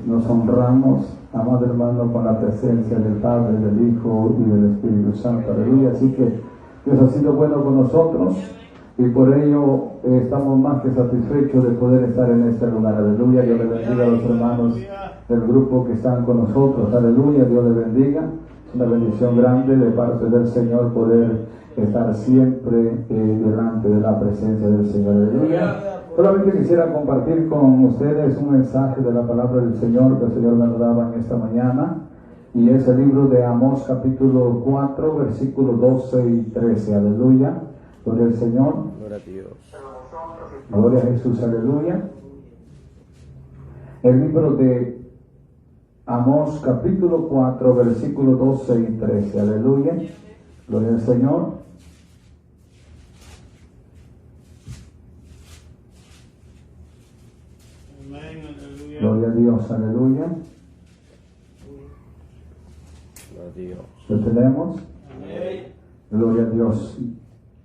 Nos honramos, amado hermano, con la presencia del Padre, del Hijo y del Espíritu Santo. Aleluya. Así que Dios ha sido bueno con nosotros y por ello estamos más que satisfechos de poder estar en este lugar. Aleluya. Dios le bendiga a los hermanos del grupo que están con nosotros. Aleluya. Dios les bendiga. Es una bendición grande de parte del Señor poder estar siempre delante de la presencia del Señor. Aleluya. Solamente quisiera compartir con ustedes un mensaje de la palabra del Señor que el Señor me lo daba en esta mañana, y es el libro de Amós capítulo 4 versículos 12 y 13. Aleluya. Gloria al Señor. Gloria a Dios. Gloria a Jesús. Aleluya. El libro de Amós capítulo 4 versículos 12 y 13. Aleluya. Gloria al Señor. Gloria a Dios, aleluya. Gloria a Dios. ¿Lo tenemos? Amén. Gloria a Dios.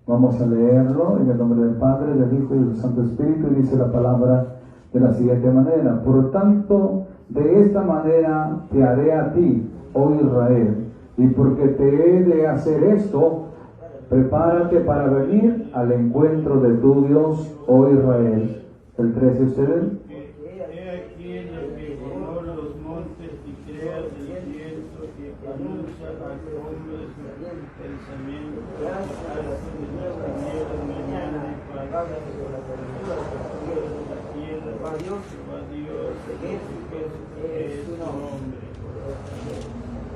Vamos a leerlo en el nombre del Padre, del Hijo y del Santo Espíritu, y dice la palabra de la siguiente manera: por tanto, de esta manera te haré a ti, oh Israel, y porque te he de hacer esto, prepárate para venir al encuentro de tu Dios, oh Israel. El 13, ustedes.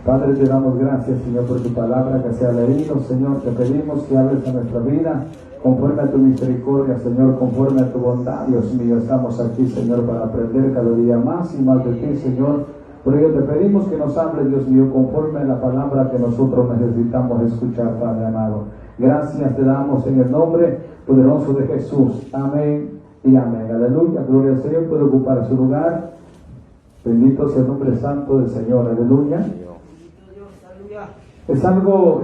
Padre, te damos gracias, Señor, por tu palabra que se ha leído. Señor, te pedimos que hables a nuestra vida conforme a tu misericordia, Señor, conforme a tu bondad. Dios mío, estamos aquí, Señor, para aprender cada día más y más de ti, Señor. Por ello te pedimos que nos hables, Dios mío, conforme a la palabra que nosotros necesitamos escuchar, Padre amado. Gracias te damos en el nombre poderoso de Jesús. Amén y amén. Aleluya. Gloria al Señor. Puede ocupar su lugar. Bendito sea el nombre santo del Señor. Aleluya. Es algo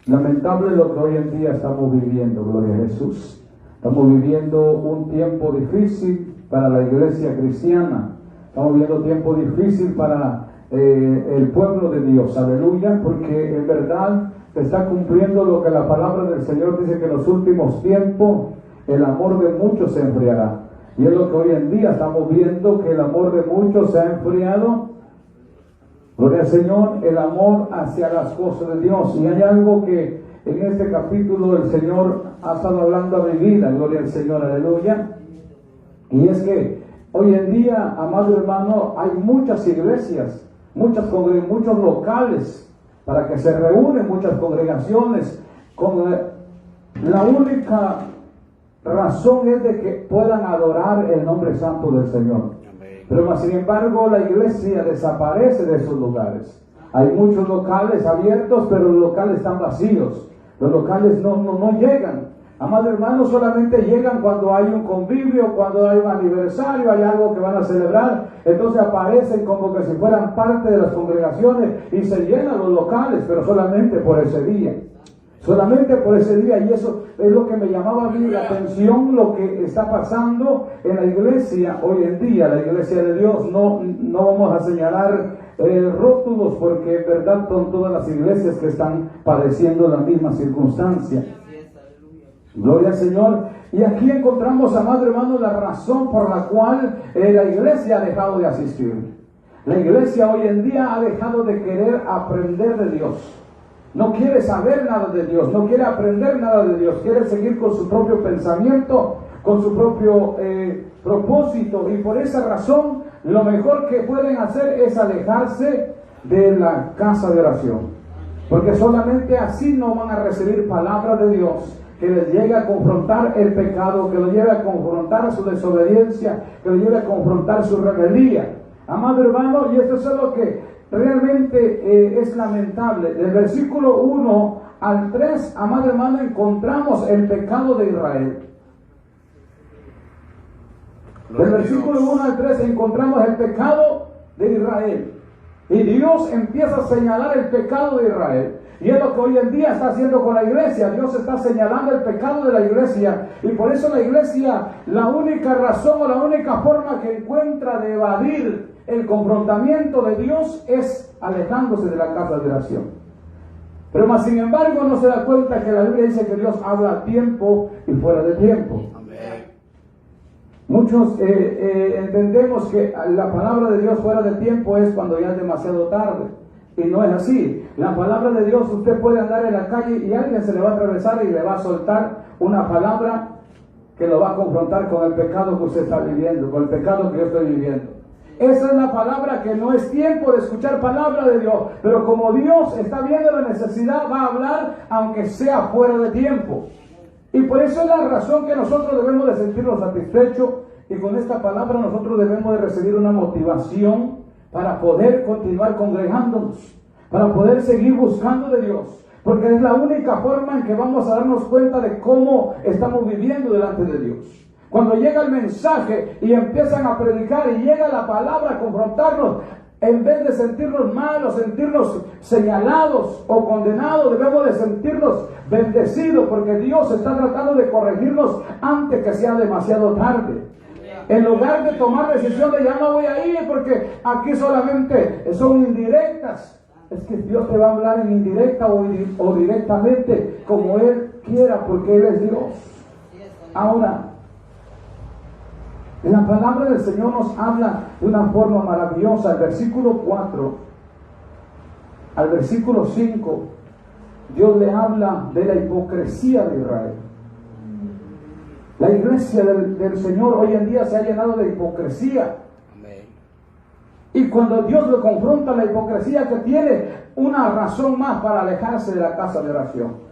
lamentable lo que hoy en día estamos viviendo. Gloria a Jesús. Estamos viviendo un tiempo difícil para la iglesia cristiana. Estamos viviendo tiempo difícil para el pueblo de Dios. Aleluya. Porque en verdad se está cumpliendo lo que la palabra del Señor dice, que en los últimos tiempos el amor de muchos se enfriará. Y es lo que hoy en día estamos viendo, que el amor de muchos se ha enfriado. Gloria al Señor, el amor hacia las cosas de Dios. Y hay algo que en este capítulo el Señor ha estado hablando a mi vida. Gloria al Señor, aleluya. Y es que hoy en día, amado hermano, hay muchas iglesias, muchos locales para que se reúnen, muchas congregaciones, con la única razón es de que puedan adorar el nombre santo del Señor. Pero sin embargo la iglesia desaparece de esos lugares. Hay muchos locales abiertos, pero los locales están vacíos. Los locales no llegan. Amado hermano, solamente llegan cuando hay un convivio, cuando hay un aniversario, hay algo que van a celebrar. Entonces aparecen como que si fueran parte de las congregaciones y se llenan los locales, pero solamente por ese día. Solamente por ese día. Y eso es lo que me llamaba a mí la atención, lo que está pasando en la iglesia hoy en día, la iglesia de Dios. No vamos a señalar rótulos, porque en verdad son todas las iglesias que están padeciendo la misma circunstancia. Gloria al Señor. Y aquí encontramos, amado hermano, la razón por la cual la iglesia ha dejado de asistir. La iglesia hoy en día ha dejado de querer aprender de Dios. No quiere saber nada de Dios, no quiere aprender nada de Dios, quiere seguir con su propio pensamiento, con su propio propósito, y por esa razón lo mejor que pueden hacer es alejarse de la casa de oración, porque solamente así no van a recibir palabra de Dios que les llegue a confrontar el pecado, que los lleve a confrontar su desobediencia, que los lleve a confrontar su rebeldía. Amado hermano, y esto es lo que realmente es lamentable. Del versículo 1 al 3, amado hermano, encontramos el pecado de Israel. Del versículo 1 al 3 encontramos el pecado de Israel. Y Dios empieza a señalar el pecado de Israel. Y es lo que hoy en día está haciendo con la iglesia. Dios está señalando el pecado de la iglesia. Y por eso la iglesia, la única razón o la única forma que encuentra de evadir el confrontamiento de Dios es alejándose de la casa de oración. Pero más sin embargo no se da cuenta que la Biblia dice que Dios habla a tiempo y fuera de tiempo. Muchos entendemos que la palabra de Dios fuera de tiempo es cuando ya es demasiado tarde. Y no es así. La palabra de Dios, usted puede andar en la calle y alguien se le va a atravesar y le va a soltar una palabra que lo va a confrontar con el pecado que usted está viviendo, con el pecado que yo estoy viviendo. Esa es la palabra que no es tiempo de escuchar palabra de Dios. Pero como Dios está viendo la necesidad, va a hablar aunque sea fuera de tiempo. Y por eso es la razón que nosotros debemos de sentirnos satisfechos. Y con esta palabra nosotros debemos de recibir una motivación para poder continuar congregándonos, para poder seguir buscando de Dios. Porque es la única forma en que vamos a darnos cuenta de cómo estamos viviendo delante de Dios. Cuando llega el mensaje y empiezan a predicar y llega la palabra a confrontarnos, en vez de sentirnos mal o sentirnos señalados o condenados, debemos de sentirnos bendecidos porque Dios está tratando de corregirnos antes que sea demasiado tarde. En lugar de tomar decisiones, ya no voy a ir porque aquí solamente son indirectas. Es que Dios te va a hablar en indirecta o directamente como Él quiera porque Él es Dios. Ahora, la palabra del Señor nos habla de una forma maravillosa. El versículo 4 al versículo 5, Dios le habla de la hipocresía de Israel. La iglesia del Señor hoy en día se ha llenado de hipocresía. Y cuando Dios le confronta la hipocresía que tiene, una razón más para alejarse de la casa de oración.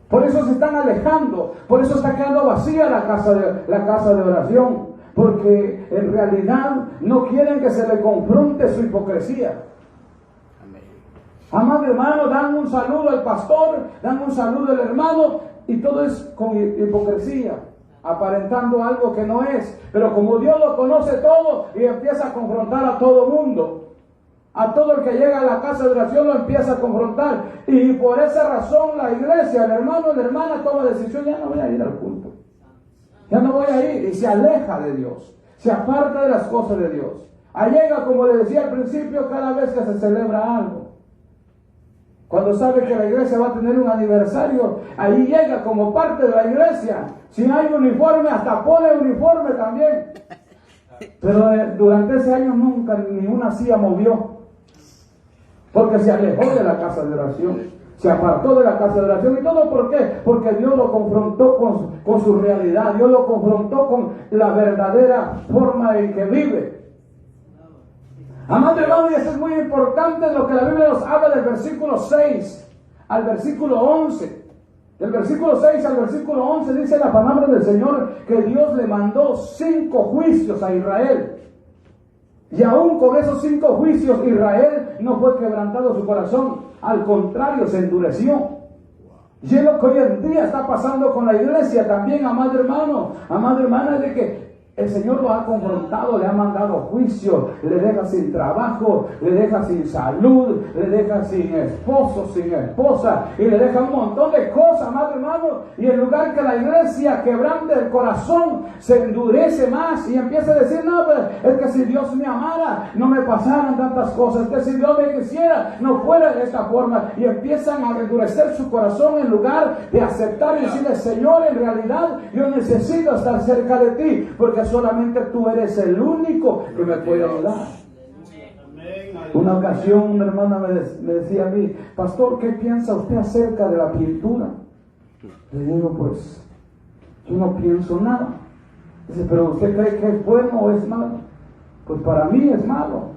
Por eso se están alejando, por eso está quedando vacía la casa de oración, porque en realidad no quieren que se le confronte su hipocresía. Amado hermano, dan un saludo al pastor, dan un saludo al hermano y todo es con hipocresía, aparentando algo que no es. Pero como Dios lo conoce todo y empieza a confrontar a todo mundo. A todo el que llega a la casa de oración lo empieza a confrontar. Y por esa razón la iglesia, el hermano y la hermana toma decisión, ya no voy a ir al culto. Ya no voy a ir. Y se aleja de Dios. Se aparta de las cosas de Dios. Allega, como le decía al principio, cada vez que se celebra algo. Cuando sabe que la iglesia va a tener un aniversario, ahí llega como parte de la iglesia. Si no hay uniforme, hasta pone uniforme también. Pero durante ese año nunca ni una silla movió. Porque se alejó de la casa de oración, se apartó de la casa de oración. ¿Y todo por qué? Porque Dios lo confrontó con su realidad, Dios lo confrontó con la verdadera forma en que vive. Amado hermano, y eso es muy importante lo que la Biblia nos habla del versículo 6 al versículo 11. Del versículo 6 al versículo 11 dice la palabra del Señor que Dios le mandó 5 juicios a Israel. Y aún con esos 5 juicios Israel no fue quebrantado su corazón, al contrario se endureció. Y es lo que hoy en día está pasando con la iglesia también, amado hermano, amada hermana, de que el Señor lo ha confrontado, le ha mandado juicio, le deja sin trabajo, le deja sin salud, le deja sin esposo, sin esposa, y le deja un montón de cosas, amado hermano. Y en lugar que la iglesia quebrante el corazón, se endurece más y empieza a decir, no, pero es que si Dios me amara, no me pasaran tantas cosas, que si Dios me quisiera, no fuera de esta forma. Y empiezan a endurecer su corazón en lugar de aceptar y decirle, Señor, en realidad yo necesito estar cerca de ti, porque solamente tú eres el único que me puede ayudar. Una ocasión una hermana me decía a mí, pastor, ¿qué piensa usted acerca de la pintura? Le digo, pues yo no pienso nada. Dice, pero ¿usted cree que es bueno o es malo? Pues para mí es malo.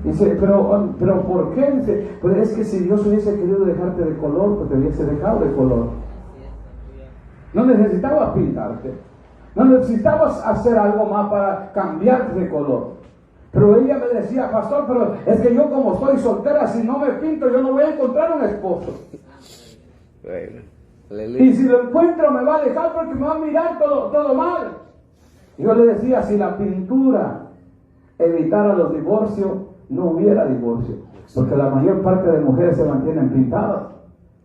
Dice, pero ¿por qué? Dice, pues es que si Dios hubiese querido dejarte de color, pues te hubiese dejado de color. No necesitabas pintarte. No necesitabas hacer algo más para cambiarte de color. Pero ella me decía, pastor, pero es que yo como estoy soltera, si no me pinto, yo no voy a encontrar un esposo. Y si lo encuentro me va a dejar porque me va a mirar todo mal. Yo le decía, si la pintura evitara los divorcios, no hubiera divorcio, porque la mayor parte de mujeres se mantienen pintadas.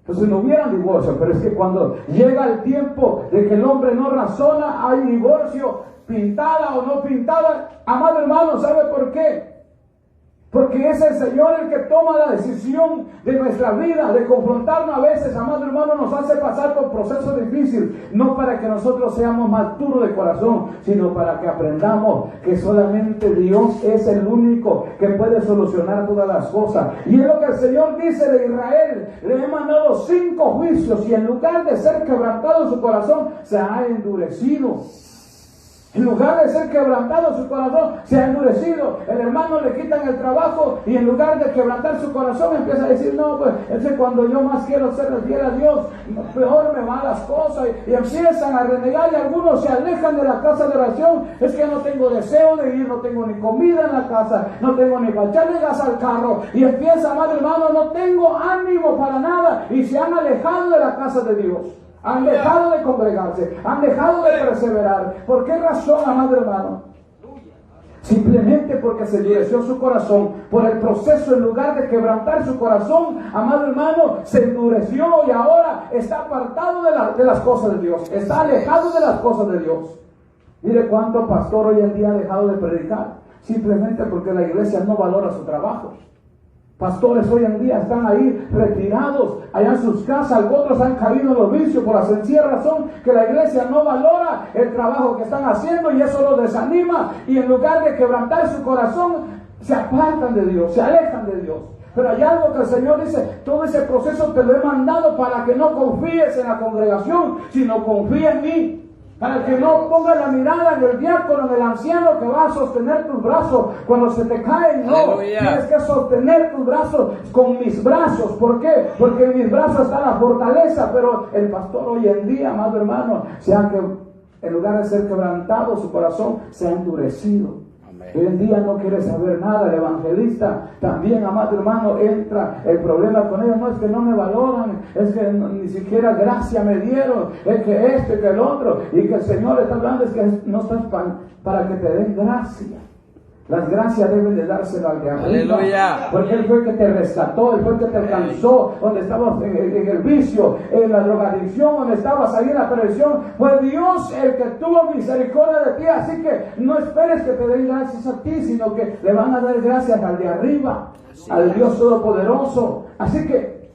Entonces no hubiera divorcio, pero es que cuando llega el tiempo de que el hombre no razona, hay divorcio, pintada o no pintada. Amado hermano, ¿sabe por qué? Porque es el Señor el que toma la decisión de nuestra vida, de confrontarnos a veces, amado hermano, nos hace pasar por procesos difíciles, no para que nosotros seamos más duros de corazón, sino para que aprendamos que solamente Dios es el único que puede solucionar todas las cosas. Y es lo que el Señor dice de Israel: le he mandado 5 juicios y en lugar de ser quebrantado su corazón, se ha endurecido. En lugar de ser quebrantado su corazón, se ha endurecido. El hermano le quitan el trabajo y en lugar de quebrantar su corazón empieza a decir: no, pues es que cuando yo más quiero ser fiel a Dios, peor me van las cosas. Y empiezan a renegar y algunos se alejan de la casa de oración. Es que no tengo deseo de ir, no tengo ni comida en la casa, no tengo ni para echarle gas al carro. Y empieza, amado hermano, no tengo ánimo para nada. Y se han alejado de la casa de Dios. Han dejado de congregarse, han dejado de perseverar. ¿Por qué razón, amado hermano? Simplemente porque se endureció su corazón por el proceso. En lugar de quebrantar su corazón, amado hermano, se endureció y ahora está apartado de las cosas de Dios, está alejado de las cosas de Dios. Mire cuánto pastor hoy en día ha dejado de predicar, simplemente porque la iglesia no valora su trabajo. Pastores hoy en día están ahí retirados, allá en sus casas. Otros han caído en los vicios por la sencilla razón que la iglesia no valora el trabajo que están haciendo y eso los desanima. Y en lugar de quebrantar su corazón, se apartan de Dios, se alejan de Dios. Pero hay algo que el Señor dice: todo ese proceso te lo he mandado para que no confíes en la congregación, sino confíe en mí. Para que no pongas la mirada en el diácono, en el anciano que va a sostener tus brazos cuando se te caen. No, Aleluya. Tienes que sostener tus brazos con mis brazos. ¿Por qué? Porque en mis brazos está la fortaleza. Pero el pastor hoy en día, amado hermano, en lugar de ser quebrantado, su corazón se ha endurecido. Hoy en día no quiere saber nada. El evangelista también, amado hermano, entra el problema con ellos. No es que no me valoran, es que ni siquiera gracia me dieron, es que esto y que el otro. Y que el Señor está hablando, es que no estás para que te den gracia. Las gracias deben de dárselo al de arriba. Aleluya. Porque Él fue el que te rescató, Él fue el que te alcanzó donde estabas en el vicio, en la drogadicción, donde estabas ahí en la perdición. Fue Dios el que tuvo misericordia de ti. Así que no esperes que te den gracias a ti, sino que le van a dar gracias al de arriba, al Dios Todopoderoso. Así que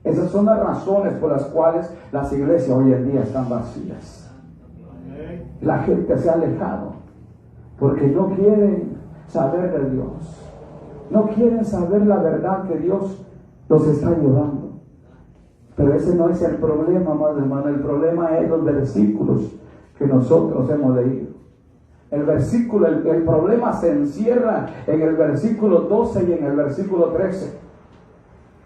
esas son las razones por las cuales las iglesias hoy en día están vacías. La gente se ha alejado porque no quieren saber de Dios, no quieren saber la verdad que Dios los está llevando. Pero ese no es el problema, amado hermano. El problema es los versículos que nosotros hemos leído. El problema se encierra en el versículo 12 y en el versículo 13.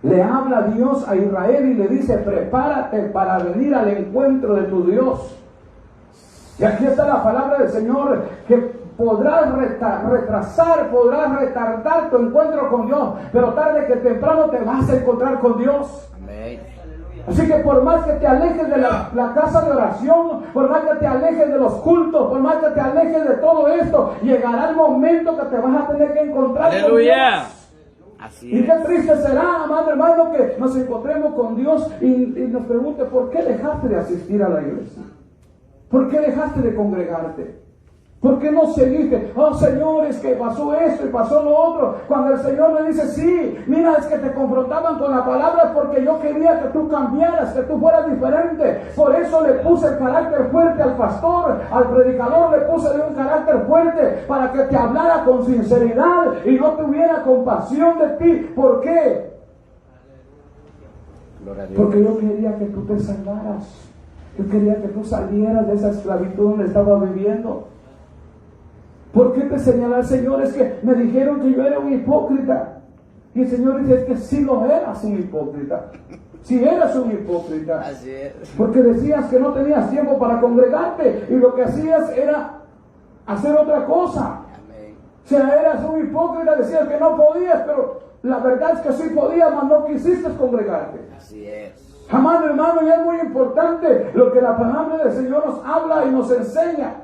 Le habla Dios a Israel y le dice: prepárate para venir al encuentro de tu Dios. Y aquí está la palabra del Señor, que podrás retrasar, podrás retardar tu encuentro con Dios, pero tarde que temprano te vas a encontrar con Dios. Amén. Así que por más que te alejes de la casa de oración, por más que te alejes de los cultos, por más que te alejes de todo esto, llegará el momento que te vas a tener que encontrar con Aleluya. Dios. Así Y qué es. triste será, amado hermano, que nos encontremos con Dios y nos pregunte: ¿por qué dejaste de asistir a la iglesia? ¿Por qué dejaste de congregarte? ¿Por qué no seguiste? Oh Señor, es que pasó esto y pasó lo otro. Cuando el Señor le dice: sí, mira, es que te confrontaban con la palabra porque yo quería que tú cambiaras, que tú fueras diferente. Por eso le puse el carácter fuerte al pastor, al predicador le puse de un carácter fuerte, para que te hablara con sinceridad y no tuviera compasión de ti. ¿Por qué? Gloria a Dios. Porque yo quería que tú te salvaras. Yo quería que tú salieras de esa esclavitud donde estabas viviendo. ¿Por qué te señala el Señor? Es que me dijeron que yo era un hipócrita. Y el Señor dice: es que sí lo eras un hipócrita. Si eras un hipócrita. Así es. Porque decías que no tenías tiempo para congregarte y lo que hacías era hacer otra cosa. Amén. O sea, eras un hipócrita, decías que no podías, pero la verdad es que sí podías, mas no quisiste congregarte. Así es. Amado hermano, y es muy importante lo que la palabra del Señor nos habla y nos enseña.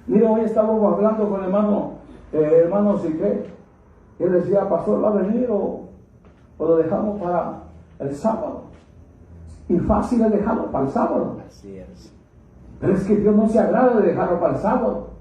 Mira, hoy estábamos hablando con el hermano Sique, Y él decía, pastor, ¿va a venir o lo dejamos para el sábado? Y fácil es dejarlo para el sábado. Así es. Pero es que Dios no se agrada de dejarlo para el sábado.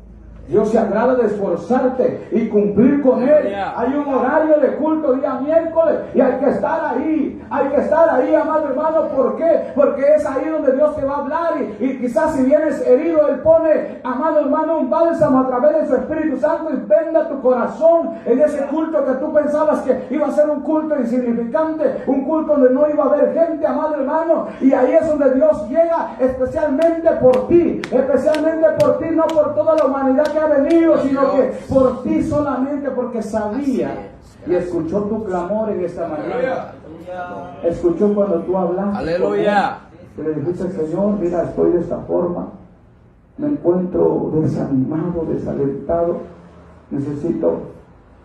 Dios se agrada de esforzarte y cumplir con Él. Hay un horario de culto día miércoles y hay que estar ahí. Hay que estar ahí, amado hermano. ¿Por qué? Porque es ahí donde Dios te va a hablar. Y quizás si vienes herido, Él pone, amado hermano, un bálsamo a través de su Espíritu Santo y venda tu corazón en ese culto que tú pensabas que iba a ser un culto insignificante, un culto donde no iba a haber gente, amado hermano. Y ahí es donde Dios llega especialmente por ti, no por toda la humanidad que ha venido, sino que por ti solamente, porque sabía y escuchó tu clamor en esta mañana. Escuchó cuando tú hablaste. Aleluya. Que le dijiste, Señor, mira, estoy de esta forma, me encuentro desanimado, desalentado, necesito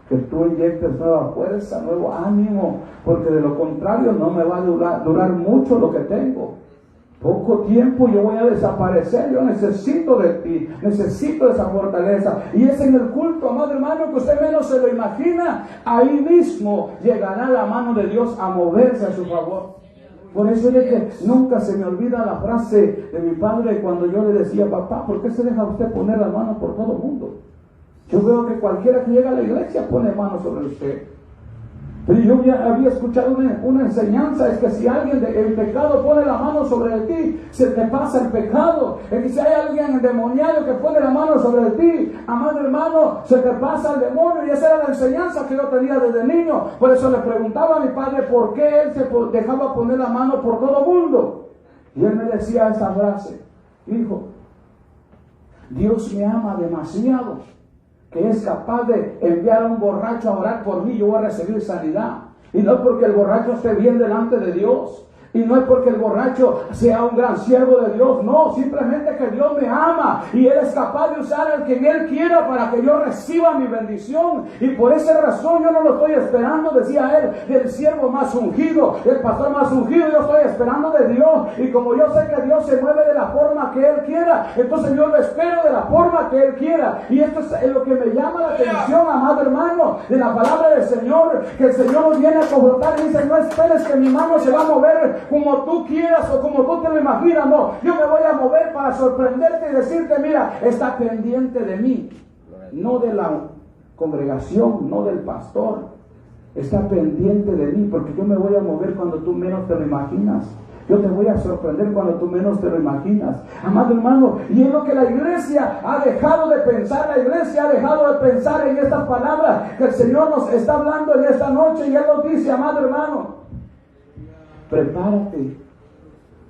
que tú inyectes nueva fuerza, nuevo ánimo, porque de lo contrario no me va a durar mucho lo que tengo. Poco tiempo yo voy a desaparecer. Yo necesito de ti, necesito de esa fortaleza. Y es en el culto, amado hermano, que usted menos se lo imagina. Ahí mismo llegará la mano de Dios a moverse a su favor. Por eso es que nunca se me olvida la frase de mi padre cuando yo le decía, papá, ¿por qué se deja usted poner la mano por todo el mundo? Yo veo que cualquiera que llega a la iglesia pone mano sobre usted. Pero yo había escuchado una enseñanza, es que si alguien el pecado pone la mano sobre ti, se te pasa el pecado. Es que si hay alguien endemoniado que pone la mano sobre ti, amado hermano, se te pasa el demonio. Y esa era la enseñanza que yo tenía desde niño. Por eso le preguntaba a mi padre por qué él se dejaba poner la mano por todo el mundo. Y él me decía esa frase, hijo, Dios me ama demasiado, que es capaz de enviar a un borracho a orar por mí, yo voy a recibir sanidad. Y no es porque el borracho esté bien delante de Dios, y no es porque el borracho sea un gran siervo de Dios, no, simplemente que Dios me ama y Él es capaz de usar al que Él quiera para que yo reciba mi bendición. Y por esa razón yo no lo estoy esperando, decía él, del siervo más ungido, del pastor más ungido, yo estoy esperando de Dios. Y como yo sé que Dios se mueve de la forma que Él quiera, entonces yo lo espero de la forma que Él quiera. Y esto es lo que me llama la atención, amado hermano, de la palabra del Señor, que el Señor nos viene a confrontar y dice, no esperes que mi mano se va a mover como tú quieras o como tú te lo imaginas. No, yo me voy a mover para sorprenderte y decirte, mira, está pendiente de mí, no de la congregación, no del pastor, está pendiente de mí, porque yo me voy a mover cuando tú menos te lo imaginas. Yo te voy a sorprender cuando tú menos te lo imaginas, amado hermano. Y es lo que la iglesia ha dejado de pensar. La iglesia ha dejado de pensar en estas palabras que el Señor nos está hablando en esta noche. Y Él nos dice, amado hermano, prepárate,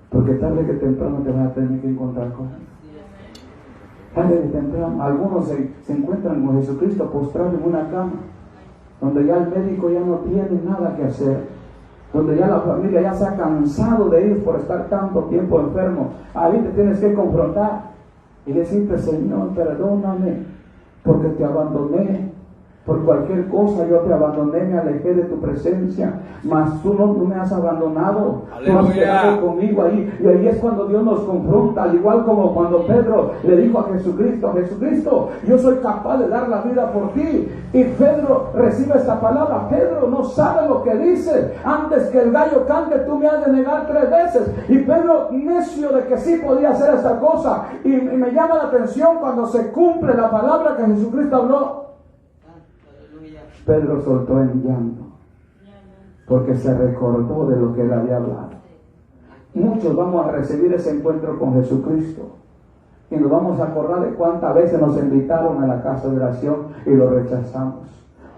porque tarde que temprano te vas a tener que encontrar con Él. Tarde que temprano, algunos se encuentran con Jesucristo postrado en una cama, donde ya el médico ya no tiene nada que hacer, donde ya la familia ya se ha cansado de ir por estar tanto tiempo enfermo. Ahí te tienes que confrontar y decirte, Señor, perdóname, porque te abandoné. Por cualquier cosa yo te abandoné, me alejé de tu presencia, mas tú no me has abandonado. Tú has quedado conmigo ahí. Y ahí es cuando Dios nos confronta, al igual como cuando Pedro le dijo a Jesucristo, Jesucristo, yo soy capaz de dar la vida por ti. Y Pedro recibe esta palabra, Pedro no sabe lo que dice, antes que el gallo cante tú me has de negar 3 veces. Y Pedro, necio de que sí podía hacer esta cosa, y me llama la atención cuando se cumple la palabra que Jesucristo habló. Pedro soltó en llanto, porque se recordó de lo que él había hablado. Muchos vamos a recibir ese encuentro con Jesucristo y nos vamos a acordar de cuántas veces nos invitaron a la casa de oración y lo rechazamos.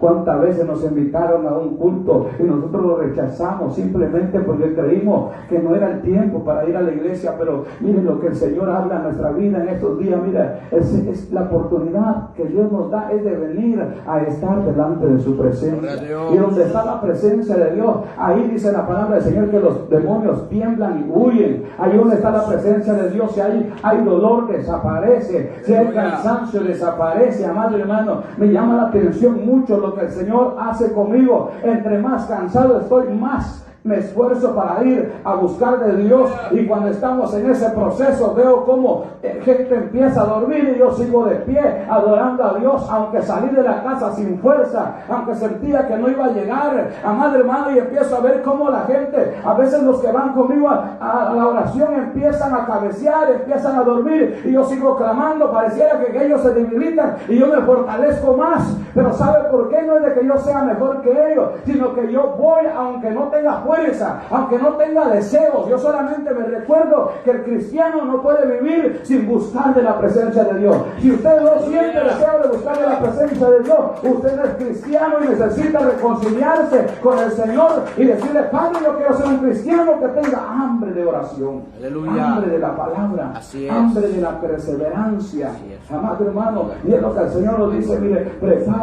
Cuántas veces nos invitaron a un culto y nosotros lo rechazamos simplemente porque creímos que no era el tiempo para ir a la iglesia. Pero miren lo que el Señor habla en nuestra vida en estos días. Mira, es la oportunidad que Dios nos da, es de venir a estar delante de su presencia. Y donde está la presencia de Dios, ahí dice la palabra del Señor que los demonios tiemblan y huyen. Ahí donde está la presencia de Dios, si hay dolor, desaparece. Si hay cansancio, desaparece. Amado hermano, me llama la atención mucho lo que el Señor hace conmigo. Entre más cansado estoy, más me esfuerzo para ir a buscar de Dios, y cuando estamos en ese proceso veo cómo gente empieza a dormir y yo sigo de pie adorando a Dios, aunque salí de la casa sin fuerza, aunque sentía que no iba a llegar, amado hermano, y empiezo a ver cómo la gente, a veces los que van conmigo a la oración empiezan a cabecear, empiezan a dormir, y yo sigo clamando, pareciera que ellos se debilitan y yo me fortalezco más. Pero ¿sabe por qué? No es de que yo sea mejor que ellos, sino que yo voy aunque no tenga fuerza, aunque no tenga deseos. Yo solamente me recuerdo que el cristiano no puede vivir sin buscar de la presencia de Dios. Si usted no siente deseo de buscar de la presencia de Dios, usted no es cristiano y necesita reconciliarse con el Señor y decirle: Padre, yo quiero ser un cristiano que tenga hambre de oración, Aleluya. hambre de la palabra, Así es. hambre de la perseverancia. Así es. Amado hermano, y es lo que el Señor nos dice: mire, prepárate.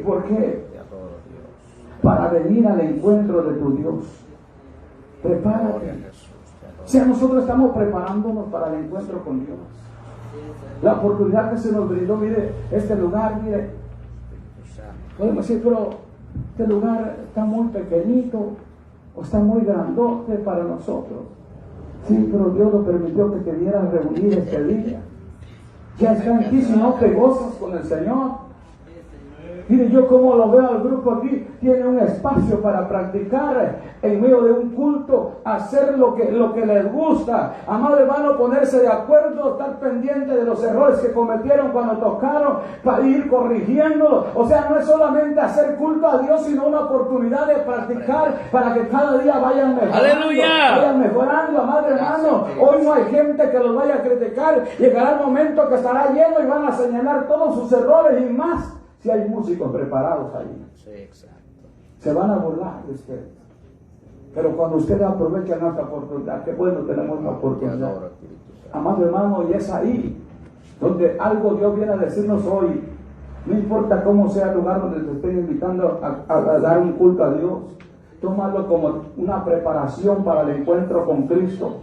¿Por qué? Para venir al encuentro de tu Dios. Prepárate. Si nosotros estamos preparándonos para el encuentro con Dios, la oportunidad que se nos brindó, mire, este lugar, mire, podemos decir, pero este lugar está muy pequeñito o está muy grandote para nosotros. Sí, pero Dios lo permitió que te vieras reunir este día. Ya está en ti, si no te gozas con el Señor. Mire, yo como lo veo al grupo aquí, tiene un espacio para practicar en medio de un culto, hacer lo que les gusta. Amado hermano, ponerse de acuerdo, estar pendiente de los errores que cometieron cuando tocaron, para ir corrigiéndolo. O sea, no es solamente hacer culto a Dios, sino una oportunidad de practicar para que cada día vayan mejorando. ¡Aleluya! Vayan mejorando, amado hermano. Hoy no hay gente que los vaya a criticar. Llegará el momento que estará lleno y van a señalar todos sus errores y más. Si hay músicos preparados ahí, Sí, exacto. se van a burlar de usted. Pero cuando usted aprovecha nuestra oportunidad, qué bueno, tenemos una oportunidad. Amado hermano, y es ahí donde algo Dios viene a decirnos hoy. No importa cómo sea el lugar donde te estén invitando a dar un culto a Dios, tómalo como una preparación para el encuentro con Cristo.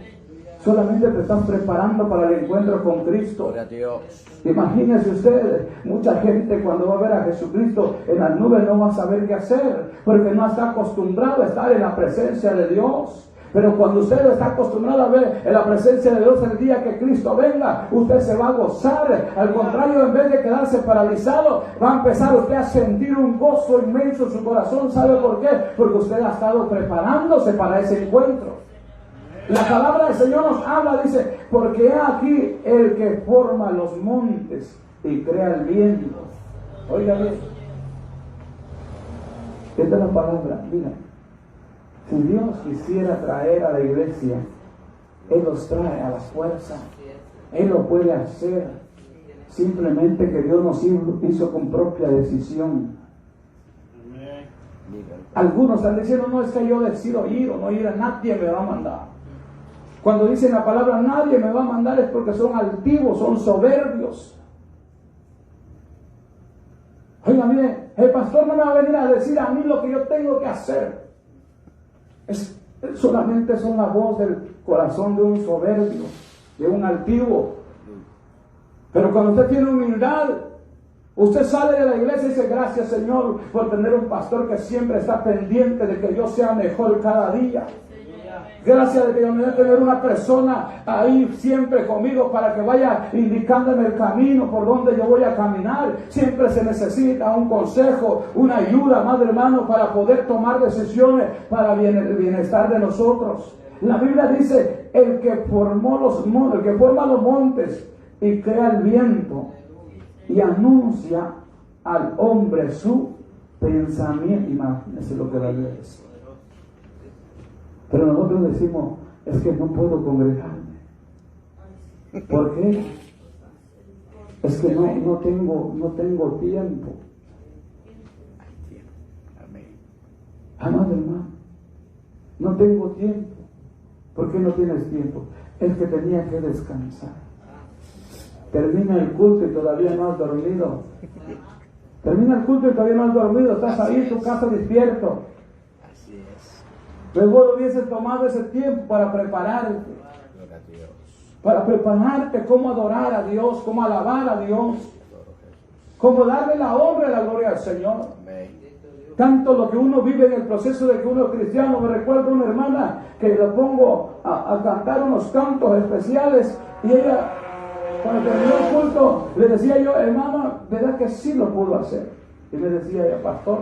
Solamente te están preparando para el encuentro con Cristo. Gloria a Dios. Imagínense ustedes, mucha gente cuando va a ver a Jesucristo en las nubes no va a saber qué hacer, porque no está acostumbrado a estar en la presencia de Dios. Pero cuando usted está acostumbrado a ver en la presencia de Dios el día que Cristo venga, usted se va a gozar. Al contrario, en vez de quedarse paralizado, va a empezar usted a sentir un gozo inmenso en su corazón. ¿Sabe por qué? Porque usted ha estado preparándose para ese encuentro. La palabra del Señor nos habla, dice: porque he aquí el que forma los montes y crea el viento. Oiga bien, esta es la palabra. Mira, si Dios quisiera traer a la iglesia, Él los trae a la fuerza. Él lo puede hacer. Simplemente que Dios nos hizo con propia decisión. Algunos están diciendo: no, es que yo decido ir o no ir, a nadie me va a mandar. Cuando dicen la palabra nadie me va a mandar, es porque son altivos, son soberbios. Oiga, mire, el pastor no me va a venir a decir a mí lo que yo tengo que hacer. Solamente son la voz del corazón de un soberbio, de un altivo. Pero cuando usted tiene humildad, usted sale de la iglesia y dice: gracias, Señor, por tener un pastor que siempre está pendiente de que yo sea mejor cada día. Gracias de que yo me dé tener una persona ahí siempre conmigo para que vaya indicándome el camino por donde yo voy a caminar. Siempre se necesita un consejo, una ayuda, madre hermano, para poder tomar decisiones para el bienestar de nosotros. La Biblia dice: el que forma los montes y crea el viento y anuncia al hombre su pensamiento. Imagínense lo que la Biblia dice. Pero nosotros decimos: es que no puedo congregarme. ¿Por qué? Es que no tengo tiempo. Amado hermano, no tengo tiempo. ¿Por qué no tienes tiempo? Es que tenía que descansar. Termina el culto y todavía no has dormido. Termina el culto y todavía no has dormido. Estás ahí en tu casa despierto. Luego lo hubieses tomado ese tiempo para prepararte. Para prepararte cómo adorar a Dios, cómo alabar a Dios, cómo darle la honra y la gloria al Señor. Tanto lo que uno vive en el proceso de que uno es cristiano. Me recuerdo una hermana que le pongo a cantar unos cantos especiales y ella, cuando terminó el culto, le decía yo, hermana, ¿verdad que sí lo pudo hacer? Y me decía ella, pastor,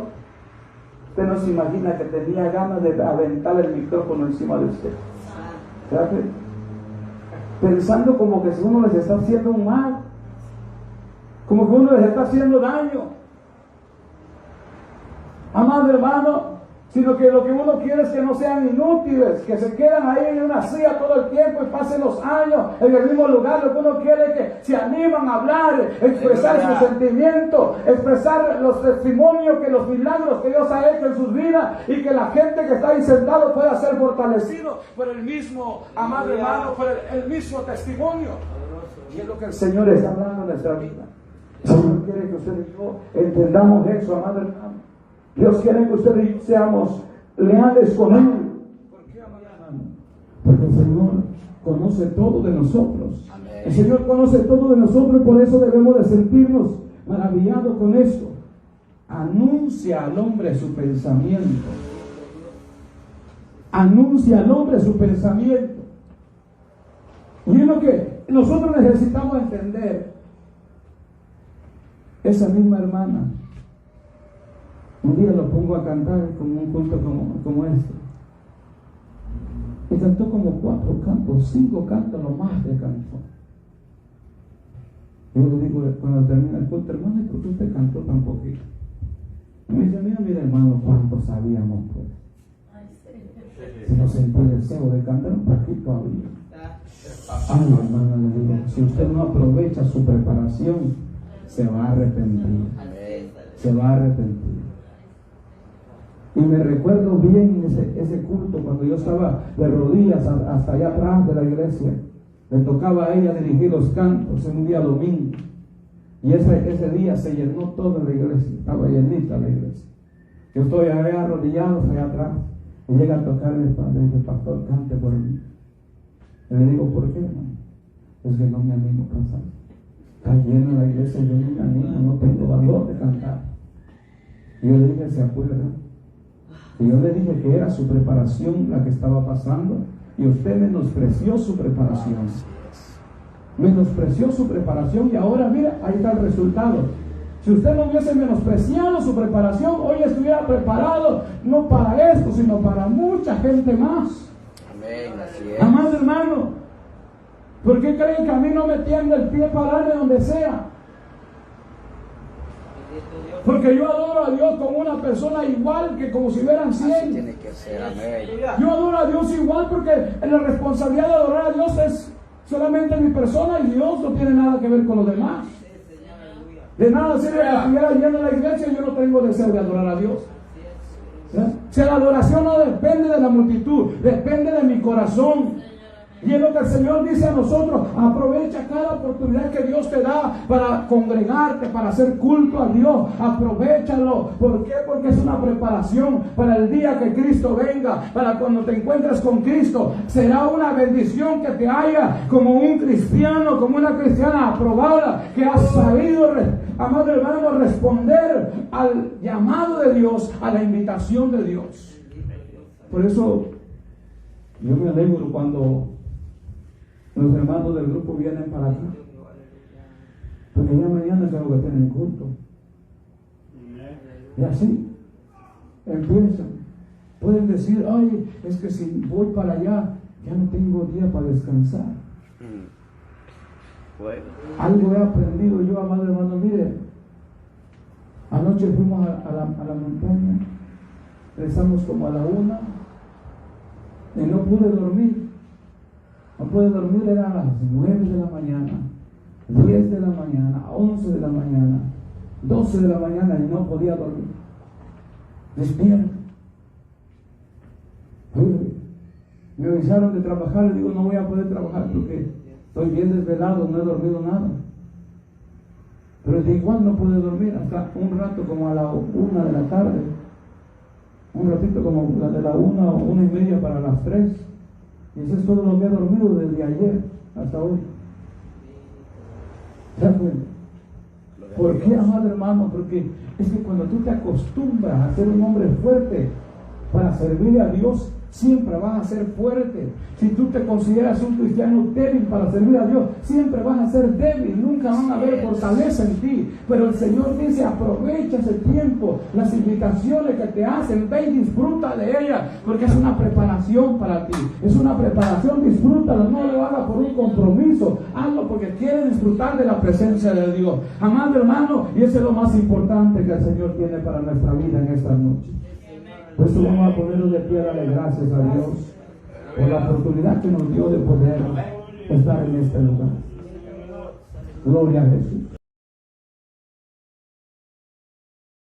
usted no se imagina que tenía ganas de aventar el micrófono encima de usted. ¿Verdad? Pensando como que si uno les está haciendo un mal, como que uno les está haciendo daño. Amado hermano, sino que lo que uno quiere es que no sean inútiles, que se quedan ahí en una silla todo el tiempo y pasen los años en el mismo lugar. Lo que uno quiere es que se animan a hablar, expresar sus sentimientos, expresar los testimonios, que los milagros que Dios ha hecho en sus vidas, y que la gente que está ahí sentado pueda ser fortalecido por el mismo, amado hermano, por el mismo testimonio. Y es lo que el Señor está hablando en nuestra vida. El Señor quiere que usted y yo entendamos eso, amado hermano. Dios quiere que usted y yo seamos leales con Él. ¿Por qué, amado hermano? Porque el Señor conoce todo de nosotros. Amén. El Señor conoce todo de nosotros y por eso debemos de sentirnos maravillados con esto. Anuncia al hombre su pensamiento. Anuncia al hombre su pensamiento. Y es lo que nosotros necesitamos entender. Esa misma hermana, un día lo pongo a cantar como un culto como este. Y cantó como 4 cantos, 5 cantos, lo más que cantó. Yo le digo cuando termina el culto, hermano, ¿por qué usted cantó tan poquito? Y me dice, mira hermano, cuánto sabíamos pues. Si no sentí el deseo de cantar un poquito había. Ay, hermano, le digo, si usted no aprovecha su preparación, se va a arrepentir. Se va a arrepentir. Y me recuerdo bien ese culto cuando yo estaba de rodillas hasta allá atrás de la iglesia. Le tocaba a ella dirigir los cantos en un día domingo. Y ese día se llenó toda la iglesia. Estaba llenita la iglesia. Yo estoy allá arrodillado allá atrás. Y llega a tocarme el padre y dice, pastor, cante por mí. Y le digo, ¿por qué, hermano? Es que no me animo a cantar. Está llena la iglesia, yo no me animo, no tengo valor de cantar. Y yo le dije, ¿se acuerda? Y yo le dije que era su preparación la que estaba pasando, y usted menospreció su preparación. Menospreció su preparación y ahora mira, ahí está el resultado. Si usted no hubiese menospreciado su preparación, hoy estuviera preparado no para esto, sino para mucha gente más. Amén, así es. Amado hermano, ¿por qué creen que a mí no me tiende el pie para darme donde sea? Porque yo adoro a Dios como una persona igual que como si hubieran 100. Así tiene que ser, amén. Yo adoro a Dios igual porque la responsabilidad de adorar a Dios es solamente mi persona y Dios no tiene nada que ver con los demás. De nada sirve que estuviera lleno de la iglesia y yo no tengo deseo de adorar a Dios. Si la adoración no depende de la multitud, depende de mi corazón. Y es lo que el Señor dice a nosotros: aprovecha cada oportunidad que Dios te da para congregarte, para hacer culto a Dios. Aprovechalo. ¿Por qué? Porque es una preparación para el día que Cristo venga, para cuando te encuentres con Cristo. Será una bendición que te haya como un cristiano, como una cristiana aprobada, que ha sabido, amado hermano, responder al llamado de Dios, a la invitación de Dios. Por eso yo me alegro cuando los hermanos del grupo vienen para acá, porque ya mañana creo que tienen culto. Y así empiezan. Pueden decir: ay, es que si voy para allá ya no tengo día para descansar. Bueno. Algo he aprendido yo, amado hermano. Mire, anoche fuimos a la montaña, rezamos como a la 1 y no pude dormir. No pude dormir, era a las 9 de la mañana, 10 de la mañana, 11 de la mañana, 12 de la mañana y no podía dormir. Despierto. Oye, me avisaron de trabajar, le digo: no voy a poder trabajar porque estoy bien desvelado, no he dormido nada. Pero de igual no pude dormir hasta un rato como a la 1 de la tarde. Un ratito como de la 1 o 1:30 para las 3. Y eso es todo lo que he dormido desde ayer hasta hoy. ¿Se da cuenta? ¿Por qué, amado hermano? Porque es que cuando tú te acostumbras a ser un hombre fuerte para servir a Dios, siempre vas a ser fuerte. Si tú te consideras un cristiano débil para servir a Dios, siempre vas a ser débil, nunca van a haber fortaleza en ti. Pero el Señor dice: aprovecha ese tiempo, las invitaciones que te hacen, ve y disfruta de ellas, porque es una preparación para ti, es una preparación. Disfrútalo, no lo hagas por un compromiso, hazlo porque quieres disfrutar de la presencia de Dios, amado hermano. Y eso es lo más importante que el Señor tiene para nuestra vida en esta noche. Por eso vamos a ponernos de pie a darle gracias a Dios por la oportunidad que nos dio de poder estar en este lugar. Gloria a Jesús.